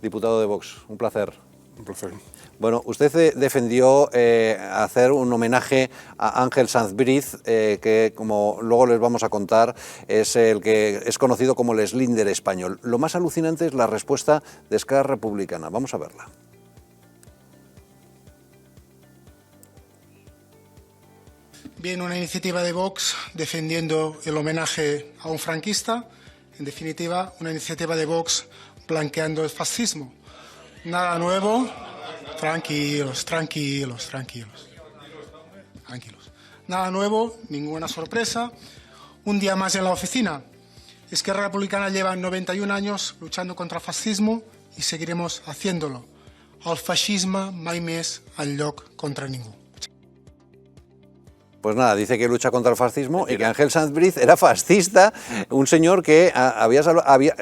diputado de Vox, un placer. Un placer. Bueno, usted defendió hacer un homenaje a Ángel Sanz Briz, que como luego les vamos a contar, es el que es conocido como el Slinder español. Lo más alucinante es la respuesta de Esquerra Republicana. Vamos a verla. Bien, una iniciativa de Vox defendiendo el homenaje a un franquista. En definitiva, una iniciativa de Vox blanqueando el fascismo. Nada nuevo. Tranquilos. Nada nuevo, ninguna sorpresa. Un día más en la oficina. Esquerra Republicana lleva 91 años luchando contra el fascismo y seguiremos haciéndolo. El fascismo mai més enlloc contra ningú. Pues nada, dice que lucha contra el fascismo y que Ángel Sanz Briz era fascista, un señor que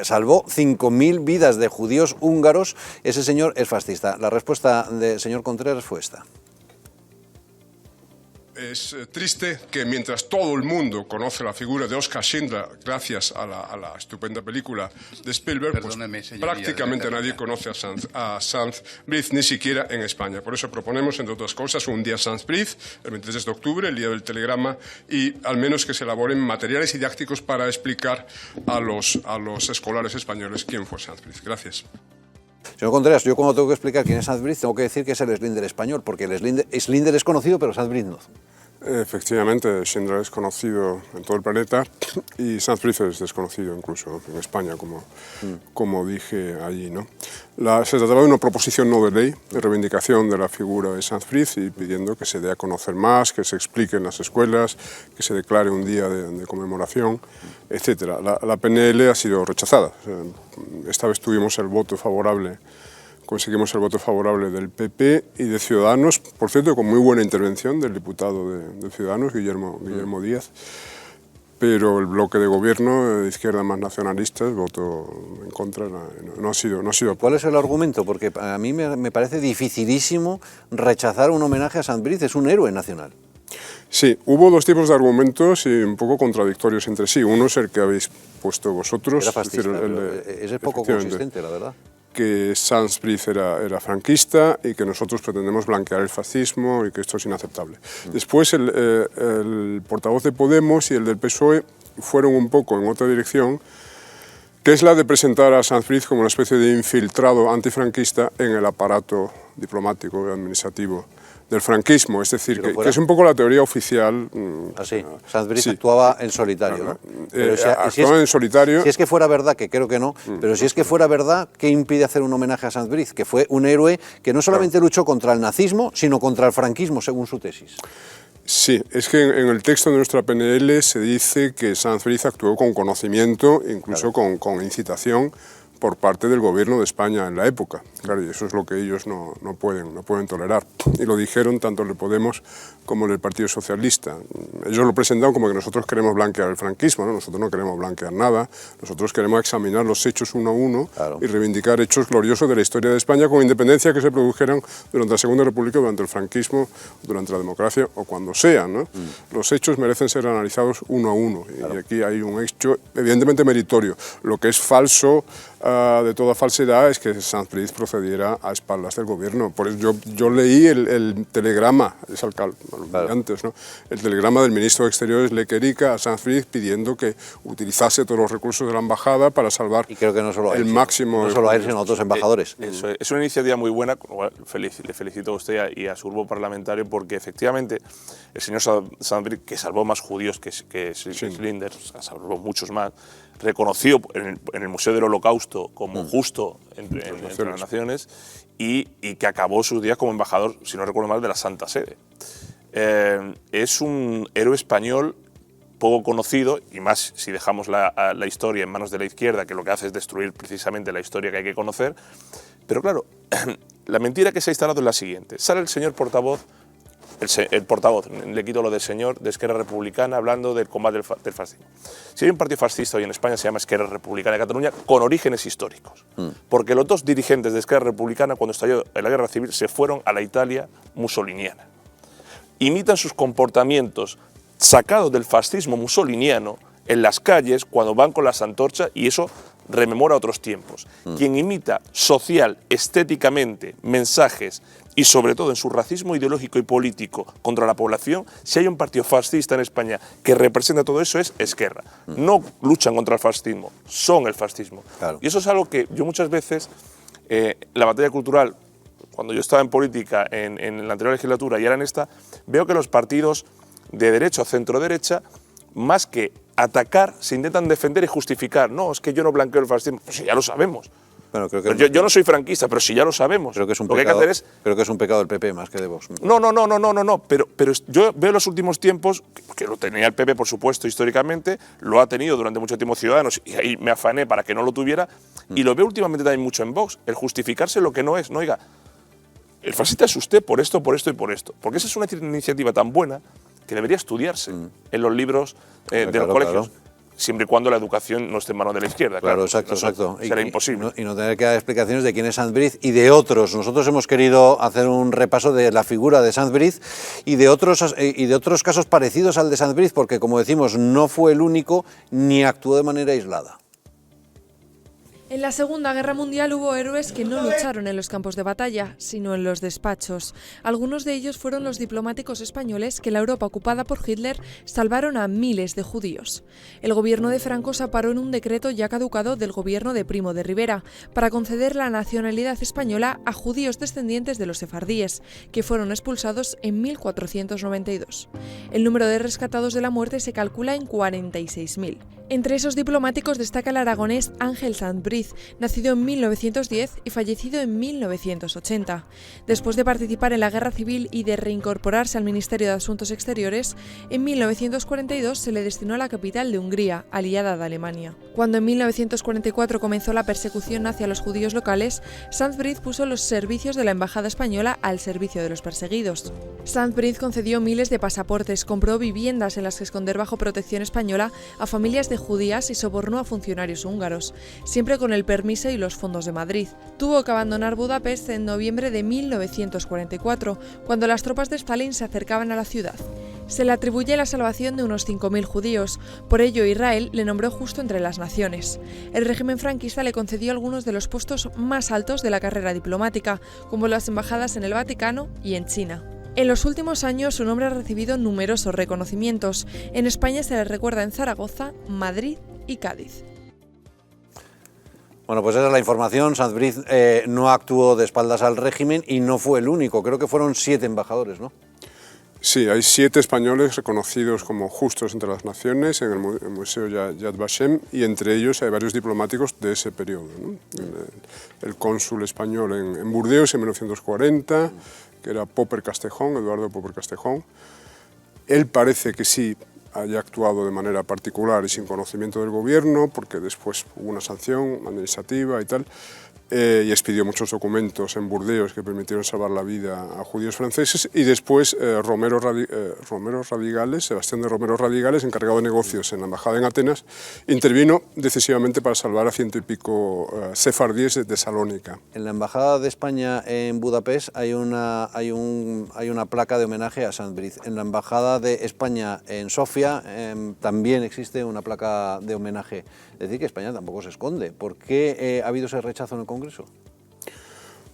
salvó 5.000 vidas de judíos húngaros. Ese señor es fascista. La respuesta del señor Contreras fue esta. Es triste que mientras todo el mundo conoce la figura de Oskar Schindler gracias a la estupenda película de Spielberg, pues prácticamente nadie conoce a Sanz Briz, ni siquiera en España. Por eso proponemos, entre otras cosas, un día Sanz Briz, el 23 de octubre, el día del telegrama, y al menos que se elaboren materiales didácticos para explicar a los escolares españoles quién fue Sanz Briz. Gracias. Señor Contreras, yo cuando tengo que explicar quién es Sanz Briz, tengo que decir que es el Slinder español, porque el Slinder es conocido, pero Sanz Briz no. Efectivamente, Schindler es conocido en todo el planeta y Sanz Briz es desconocido incluso en España, como dije allí, ¿no? Se trataba de una proposición no de ley, de reivindicación de la figura de Sanz Briz y pidiendo que se dé a conocer más, que se explique en las escuelas, que se declare un día de conmemoración, etc. La PNL ha sido rechazada. Esta vez tuvimos el voto favorable. Conseguimos el voto favorable del PP y de Ciudadanos, por cierto, con muy buena intervención del diputado de Ciudadanos, Guillermo Díaz, pero el bloque de gobierno de izquierda más nacionalistas votó en contra, no ha sido. ¿Cuál es el argumento? Porque a mí me parece dificilísimo rechazar un homenaje a Sanz Briz, es un héroe nacional. Sí, hubo dos tipos de argumentos y un poco contradictorios entre sí. Uno es el que habéis puesto vosotros. Era fascista, es poco consistente, la verdad. Que Sanz Briz era franquista y que nosotros pretendemos blanquear el fascismo y que esto es inaceptable. Después el portavoz de Podemos y el del PSOE fueron un poco en otra dirección, que es la de presentar a Sanz Briz como una especie de infiltrado antifranquista en el aparato diplomático y administrativo del franquismo, es decir, que es un poco la teoría oficial. Así, Sanz Briz actuaba en solitario, claro, ¿no? Actuaba en solitario. Si es que fuera verdad, que creo que no, pero si es que fuera verdad, ¿qué impide hacer un homenaje a Sanz Briz? Que fue un héroe que no solamente luchó contra el nazismo, sino contra el franquismo, según su tesis. Sí, es que en el texto de nuestra PNL se dice que Sanz Briz actuó con conocimiento, incluso con incitación, por parte del gobierno de España en la época. Claro, y eso es lo que ellos no pueden tolerar. Y lo dijeron tanto el de Podemos como el del Partido Socialista. Ellos lo presentaron como que nosotros queremos blanquear el franquismo, ¿no? Nosotros no queremos blanquear nada, nosotros queremos examinar los hechos uno a uno y reivindicar hechos gloriosos de la historia de España con independencia que se produjeran durante la Segunda República, durante el franquismo, durante la democracia o cuando sean, ¿no? Los hechos merecen ser analizados uno a uno y aquí hay un hecho evidentemente meritorio. Lo que es falso de toda falsedad es que Sanz Briz procediera a espaldas del gobierno. Por eso yo leí el telegrama, es antes, ¿no? El telegrama del ministro de Exteriores, Lequerica, a Sanz Briz pidiendo que utilizase todos los recursos de la embajada para salvar el máximo. No solo a él, sino a otros embajadores. Es una iniciativa muy buena, le felicito a usted y a su grupo parlamentario porque efectivamente el señor Sanz Briz, que salvó más judíos que Schlinder, salvó muchos más, reconocido en el Museo del Holocausto como justo entre las naciones y que acabó sus días como embajador, si no recuerdo mal, de la Santa Sede. Es un héroe español poco conocido, y más si dejamos la historia en manos de la izquierda, que lo que hace es destruir precisamente la historia que hay que conocer. Pero claro, la mentira que se ha instalado es la siguiente. Sale el señor portavoz, el portavoz, le quito lo del señor, de Esquerra Republicana, hablando del combate del fascismo. Si hay un partido fascista hoy en España, se llama Esquerra Republicana de Cataluña, con orígenes históricos. Porque los dos dirigentes de Esquerra Republicana, cuando estalló la Guerra Civil, se fueron a la Italia mussoliniana. Imitan sus comportamientos sacados del fascismo mussoliniano en las calles, cuando van con las antorchas, y eso rememora otros tiempos. Quien imita social, estéticamente, mensajes y sobre todo en su racismo ideológico y político contra la población, si hay un partido fascista en España que representa todo eso es Esquerra. No luchan contra el fascismo, son el fascismo. Claro. Y eso es algo que yo muchas veces, la batalla cultural, cuando yo estaba en política en la anterior legislatura y ahora en esta, veo que los partidos de derecha o centro-derecha, más que atacar, se intentan defender y justificar. No, es que yo no blanqueo el fascismo. Pues si ya lo sabemos. Bueno, creo que Yo no soy franquista, pero si ya lo sabemos. creo que es un lo que hay que pecado, hacer es... creo que es un pecado del PP más que de Vox. No, pero yo veo los últimos tiempos, que lo tenía el PP, por supuesto, históricamente, lo ha tenido durante mucho tiempo Ciudadanos, y ahí me afané para que no lo tuviera, y lo veo últimamente también mucho en Vox, el justificarse lo que no es. No, oiga, el fascista es usted por esto y por esto. Porque esa es una iniciativa tan buena que debería estudiarse en los libros de los colegios. Claro. Siempre y cuando la educación no esté en manos de la izquierda. Claro, exacto, exacto. Será imposible. Y no tener que dar explicaciones de quién es Sanz Briz y de otros. Nosotros hemos querido hacer un repaso de la figura de Sanz Briz y de otros casos parecidos al de Sanz Briz, porque, como decimos, no fue el único ni actuó de manera aislada. En la Segunda Guerra Mundial hubo héroes que no lucharon en los campos de batalla, sino en los despachos. Algunos de ellos fueron los diplomáticos españoles que en la Europa ocupada por Hitler salvaron a miles de judíos. El gobierno de Franco se amparó en un decreto ya caducado del gobierno de Primo de Rivera para conceder la nacionalidad española a judíos descendientes de los sefardíes, que fueron expulsados en 1492. El número de rescatados de la muerte se calcula en 46.000. Entre esos diplomáticos destaca el aragonés Ángel Sanz Briz, nacido en 1910 y fallecido en 1980. Después de participar en la Guerra Civil y de reincorporarse al Ministerio de Asuntos Exteriores, en 1942 se le destinó a la capital de Hungría, aliada de Alemania. Cuando en 1944 comenzó la persecución hacia los judíos locales, Sanz Briz puso los servicios de la Embajada Española al servicio de los perseguidos. Sanz Briz concedió miles de pasaportes, compró viviendas en las que esconder bajo protección española a familias de judías y sobornó a funcionarios húngaros, siempre con el permiso y los fondos de Madrid. Tuvo que abandonar Budapest en noviembre de 1944, cuando las tropas de Stalin se acercaban a la ciudad. Se le atribuye la salvación de unos 5.000 judíos, por ello Israel le nombró justo entre las naciones. El régimen franquista le concedió algunos de los puestos más altos de la carrera diplomática, como las embajadas en el Vaticano y en China. En los últimos años su nombre ha recibido numerosos reconocimientos. En España se le recuerda en Zaragoza, Madrid y Cádiz. Bueno, pues esa es la información. Sanz Briz no actuó de espaldas al régimen y no fue el único. Creo que fueron 7 embajadores, ¿no? Sí, hay 7 españoles reconocidos como justos entre las naciones en el Museo Yad Vashem, y entre ellos hay varios diplomáticos de ese periodo, ¿no? El cónsul español en Burdeos en 1940, que era Popper Castejón, Eduardo Popper Castejón. Él parece que sí haya actuado de manera particular y sin conocimiento del gobierno, porque después hubo una sanción administrativa y tal, y expidió muchos documentos en Burdeos que permitieron salvar la vida a judíos franceses, y después Sebastián de Romero Radigales, encargado de negocios en la embajada en Atenas, intervino decisivamente para salvar a 100 y pico sefardíes de Salónica. En la embajada de España en Budapest hay una placa de homenaje a Sanz Briz. En la embajada de España en Sofía también existe una placa de homenaje. Es decir, que España tampoco se esconde. ¿Por qué ha habido ese rechazo en el Congreso?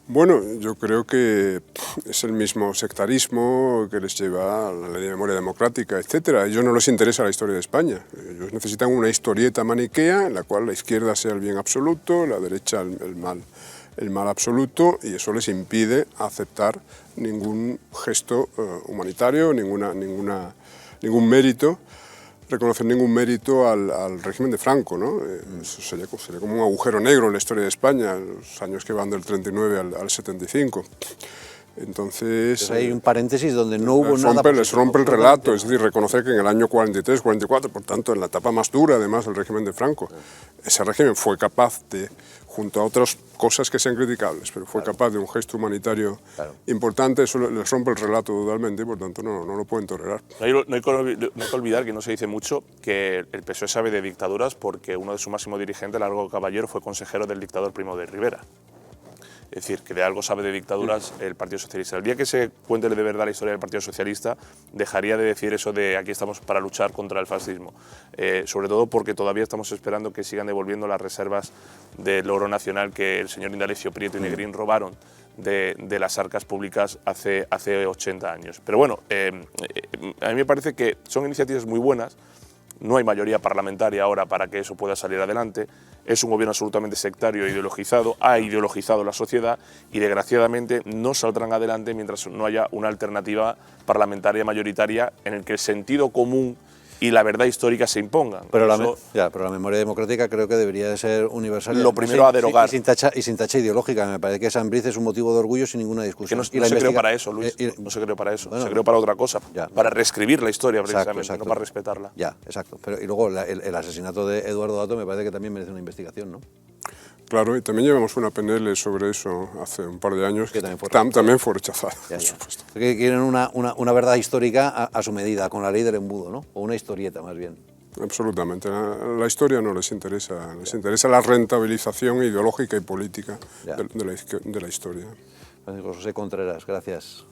Bueno, yo creo que es el mismo sectarismo que les lleva a la ley de memoria democrática, etcétera. A ellos no les interesa la historia de España. Ellos necesitan una historieta maniquea en la cual la izquierda sea el bien absoluto, la derecha el mal absoluto, y eso les impide aceptar ningún gesto humanitario, ningún mérito, reconocer ningún mérito al régimen de Franco, ¿no? Eso sería como un agujero negro en la historia de España, los años que van del 39 al 75. Entonces hay un paréntesis donde no hubo nada. Les rompe el relato, es decir, reconocer que en el año 43, 44, por tanto, en la etapa más dura, además, del régimen de Franco, ese régimen fue capaz de, junto a otras cosas que sean criticables, pero fue capaz de un gesto humanitario importante. Eso les rompe el relato totalmente y, por tanto, no lo pueden tolerar. No hay que olvidar, que no se dice mucho, que el PSOE sabe de dictaduras porque uno de sus máximos dirigentes, Largo Caballero, fue consejero del dictador Primo de Rivera. Es decir, que de algo sabe de dictaduras el Partido Socialista. El día que se cuente de verdad la historia del Partido Socialista, dejaría de decir eso de aquí estamos para luchar contra el fascismo. Sobre todo porque todavía estamos esperando que sigan devolviendo las reservas del oro nacional que el señor Indalecio Prieto y Negrín robaron de las arcas públicas hace 80 años. Pero bueno, a mí me parece que son iniciativas muy buenas. No hay mayoría parlamentaria ahora para que eso pueda salir adelante. Es un gobierno absolutamente sectario e ideologizado, ha ideologizado la sociedad y desgraciadamente no saldrán adelante mientras no haya una alternativa parlamentaria mayoritaria en el que el sentido común y la verdad histórica se impongan. Pero la memoria democrática creo que debería de ser universal. Lo primero a derogar. Y sin tacha ideológica. Me parece que San Brice es un motivo de orgullo sin ninguna discusión. Que no se creó para eso, Luis. No se creó para eso. Bueno, se creó para otra cosa. Para reescribir la historia, precisamente, exacto. No para respetarla. Ya, exacto. Pero, y luego el asesinato de Eduardo Dato me parece que también merece una investigación, ¿no? Claro, y también llevamos una PNL sobre eso hace un par de años, que también fue rechazada, por supuesto. Que quieren una verdad histórica a su medida, con la ley del embudo, ¿no? O una historieta, más bien. Absolutamente. La historia no les interesa, les interesa la rentabilización ideológica y política de la historia. Francisco José Contreras, gracias.